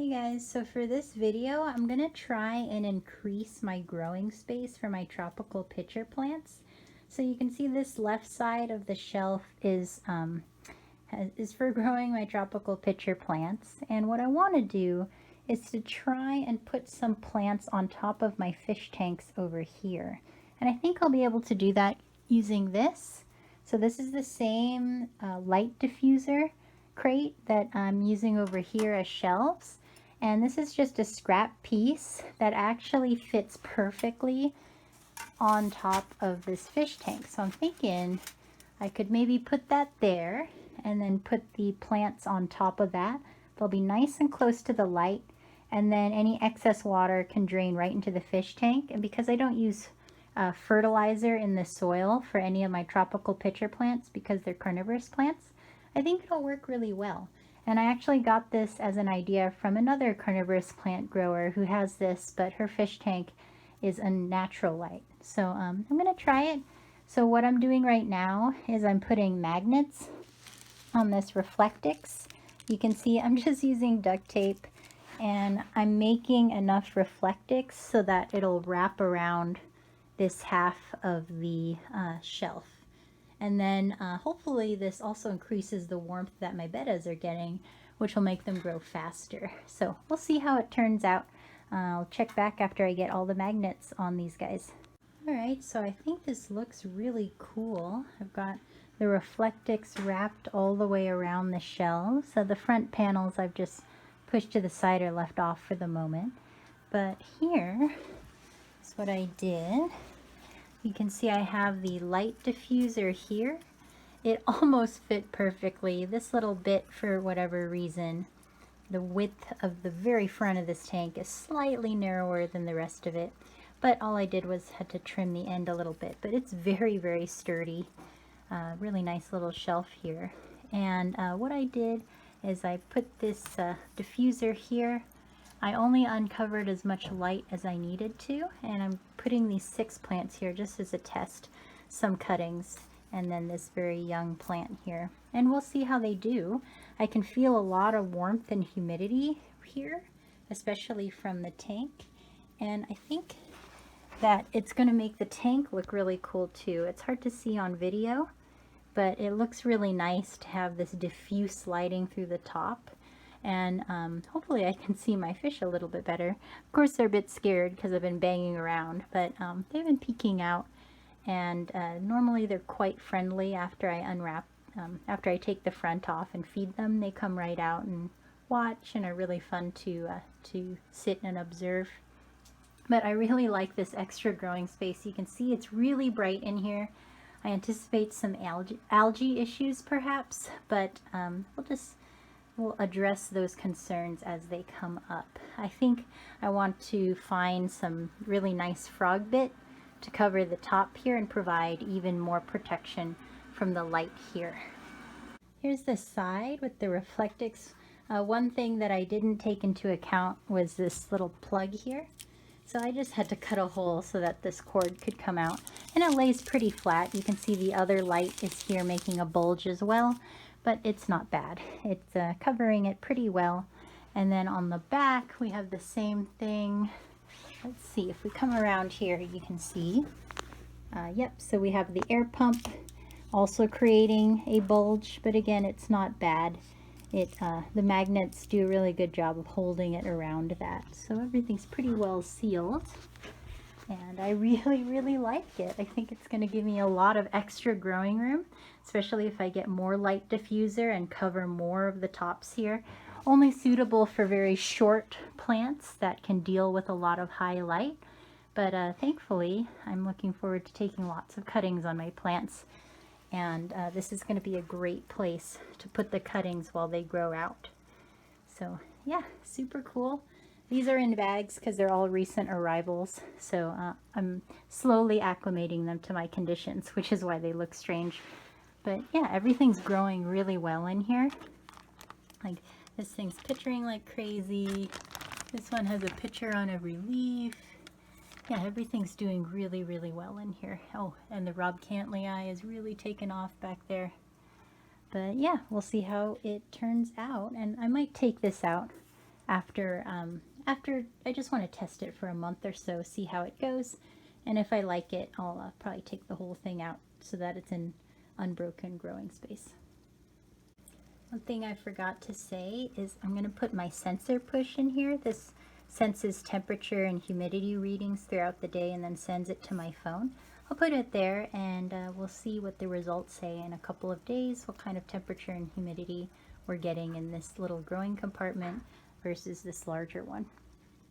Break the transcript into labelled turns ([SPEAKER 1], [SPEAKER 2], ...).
[SPEAKER 1] Hey guys, so for this video, I'm going to try and increase my growing space for my tropical pitcher plants. So you can see this left side of the shelf is for growing my tropical pitcher plants. And what I want to do is to try and put some plants on top of my fish tanks over here. And I think I'll be able to do that using this. So this is the same light diffuser crate that I'm using over here as shelves. And this is just a scrap piece that actually fits perfectly on top of this fish tank. So I'm thinking I could maybe put that there and then put the plants on top of that. They'll be nice and close to the light, and then any excess water can drain right into the fish tank. And because I don't use fertilizer in the soil for any of my tropical pitcher plants because they're carnivorous plants, I think it'll work really well. And I actually got this as an idea from another carnivorous plant grower who has this, but her fish tank is a natural light. So I'm going to try it. So what I'm doing right now is I'm putting magnets on this Reflectix. You can see I'm just using duct tape, and I'm making enough Reflectix so that it'll wrap around this half of the shelf. And then hopefully this also increases the warmth that my bettas are getting, which will make them grow faster. So we'll see how it turns out. I'll check back after I get all the magnets on these guys. Alright, so I think this looks really cool. I've got the Reflectix wrapped all the way around the shell. So the front panels I've just pushed to the side or left off for the moment. But here is what I did. You can see I have the light diffuser here. It almost fit perfectly. This little bit, for whatever reason, the width of the very front of this tank is slightly narrower than the rest of it. But all I did was had to trim the end a little bit. But it's very, very sturdy. Really nice little shelf here. And what I did is I put this diffuser here. I only uncovered as much light as I needed to, and I'm putting these 6 plants here just as a test, some cuttings, and then this very young plant here. And we'll see how they do. I can feel a lot of warmth and humidity here, especially from the tank, and I think that it's going to make the tank look really cool too. It's hard to see on video, but it looks really nice to have this diffuse lighting through the top. And hopefully I can see my fish a little bit better. Of course they're a bit scared because I've been banging around, but they've been peeking out, and normally they're quite friendly after I unwrap, after I take the front off and feed them. They come right out and watch and are really fun to sit and observe. But I really like this extra growing space. You can see it's really bright in here. I anticipate some algae issues perhaps, but we'll address those concerns as they come up. I think I want to find some really nice frog bit to cover the top here and provide even more protection from the light here. Here's the side with the Reflectix. One thing that I didn't take into account was this little plug here. So I just had to cut a hole so that this cord could come out. And it lays pretty flat. You can see the other light is here making a bulge as well, but it's not bad. It's covering it pretty well. And then on the back we have the same thing. Let's see, if we come around here you can see. Yep, so we have the air pump also creating a bulge, but again it's not bad. The magnets do a really good job of holding it around that. So everything's pretty well sealed. And I really, really like it. I think it's going to give me a lot of extra growing room, especially if I get more light diffuser and cover more of the tops here. Only suitable for very short plants that can deal with a lot of high light. But thankfully, I'm looking forward to taking lots of cuttings on my plants. And this is going to be a great place to put the cuttings while they grow out. So yeah, super cool. These are in bags because they're all recent arrivals, so I'm slowly acclimating them to my conditions, which is why they look strange. But yeah, everything's growing really well in here. Like this thing's pitchering like crazy. This one has a pitcher on every leaf. Yeah, everything's doing really, really well in here. Oh, and the Rob Cantley is really taken off back there. But yeah, we'll see how it turns out. And I might take this out after I just want to test it for a month or so, see how it goes. And if I like it, I'll probably take the whole thing out so that it's in unbroken growing space. One thing I forgot to say is I'm going to put my sensor push in here. This senses temperature and humidity readings throughout the day and then sends it to my phone. I'll put it there, and we'll see what the results say in a couple of days, what kind of temperature and humidity we're getting in this little growing compartment versus this larger one.